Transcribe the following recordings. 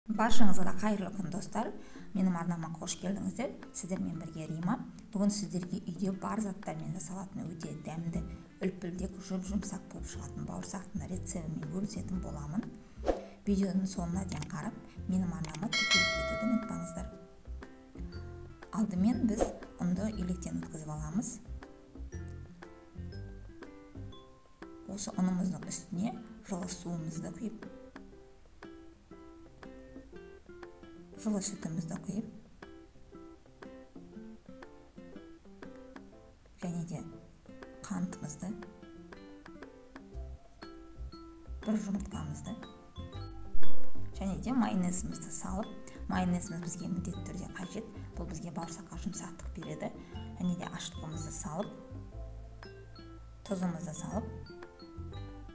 Баршаңызға да қайырлы күн достар. Менің арнама қош келдіңіздер. Сіздермен бірге Рима. Бүгін сіздерге үйде бар заттармен жасалатын өте дәмді, үлпілдек, жұмсақ болып шығатын бауырсақтың рецебімен бөлісетін боламын. Видеоның соңына дейін қарап, менің арнама тіркеліп кетуді ұмытпаңыздар. Алдымен біз ұнды електен өткізіп аламыз. Осы ұнымыздың үстіне жылы суымызды құйып, жылы сүтімізді құйып, және де қантымызды, бір жұмыртқамызды, және де майонезімізді салып, майонезіміз бізге міндетті түрде қажет. Бұл бізге бауырсаққа жұмсақтық береді. Және де ашытқымызды салып, тұзымызды салып,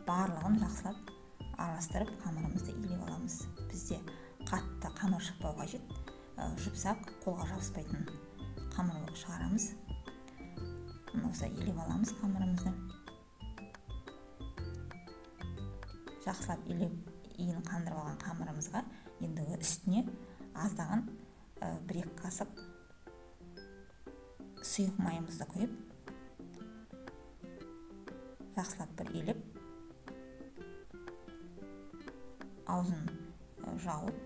барлығын жақсылап араластырып, қамырымызды илеп аламыз. Бізде қатты қамыр шықпау қажет. Жұмсақ, қолға жабыспайтын қамыр шығарамыз. Осы илеп аламыз қамырымызды. Жақсылап илеп, иін қандырып алған қамырымызға енді үстіне аздаған 1-2 қасық сұйық майымызды құйып, жақсылап бір илеп, аузын жауып,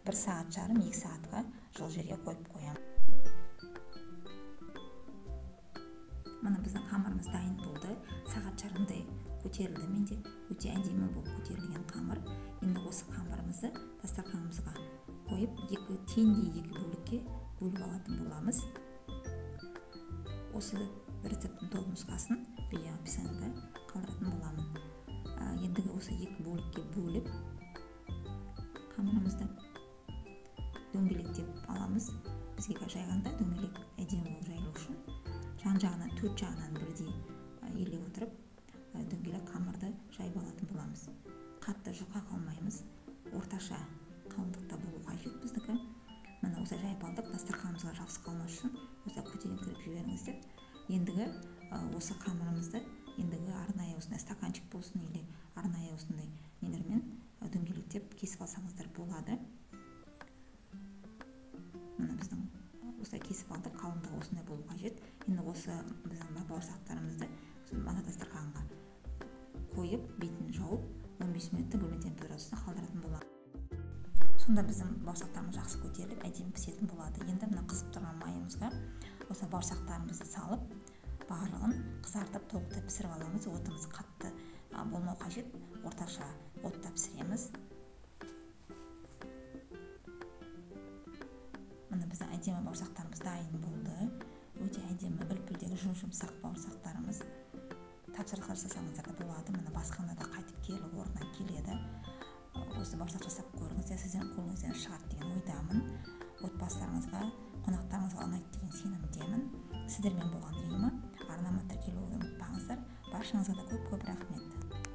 1 сағат жарым, 2 сағатқа жылы жерге қойып қоямын. Мына біздің қамырымыз дайын болды. Сағат жарымдай көтерілді. Менде өте әдемі болып көтерілген қамыр. Енді осы қамырымызды дастарханымызға қойып, теңдей 2 бөлікке бөліп алатын боламыз. Осы рецептің толық нұсқасын видео описаниеда қалдыратын боламын. Ендігі осы 2 бөлікке бөліп, қамырымызды дөңгелектеп аламыз. Бізге жайғанда дөңгелек әдемі болып жайылу үшін жан-жағынан, 4 жағынан бірдей елеп отырып, дөңгелек қамырды жайып алатын боламыз. Қатты жұқа қалмаймыз, орташа қалыңдықта болу қажет біздікі. Мына осы жайып алдық, дастарханымызға жабысып қалмас үшін осылай көтеріңкіреп жіберіңіздер. Ендігі осы қамырымызды арнайы осындай стаканчик болсын, или арнайы осындай нелермен дөңгелектеп кесіп алсаңыздар болады. Мына біздің осылай кесіп алдық, қалыңдығы осындай болу қажет. Енді осы біздің бауырсақтарымызды ана дастарханға қойып, бетін жауып, 15 минутта бөлме температурасында қалдыратын боламыз. Сонда біздің бауырсақтарымыз жақсы көтеріліп, әдемі пісетін болады. Енді мына қызып тұрған майымызға осы бауырсақтарымызды салып, барлығын қызартып, толықтай пісіріп аламыз. Отымыз қатты болмау қажет, орташа отта пісіреміз. Мына біздің әдемі бауырсақтарымыз дайын болды. Өте әдемі, үлпілдегі жұмсақ бауырсақтарымыз. Тапсырыс жасасаңыздар да болады. Мына басқанда да қайтып келіп орнына келеді. Осы бауырсақ жасап көріңіздер, сіздердің қолыңыздан шығады деген ойдамын. Отбасыларыңызға, қонақтарыңызға ұнайды деген сенімдемін. Сіздермен болған Рима. Арнама тіркелуді ұмытпаңыздар. Баршаңызға да көп рахмет.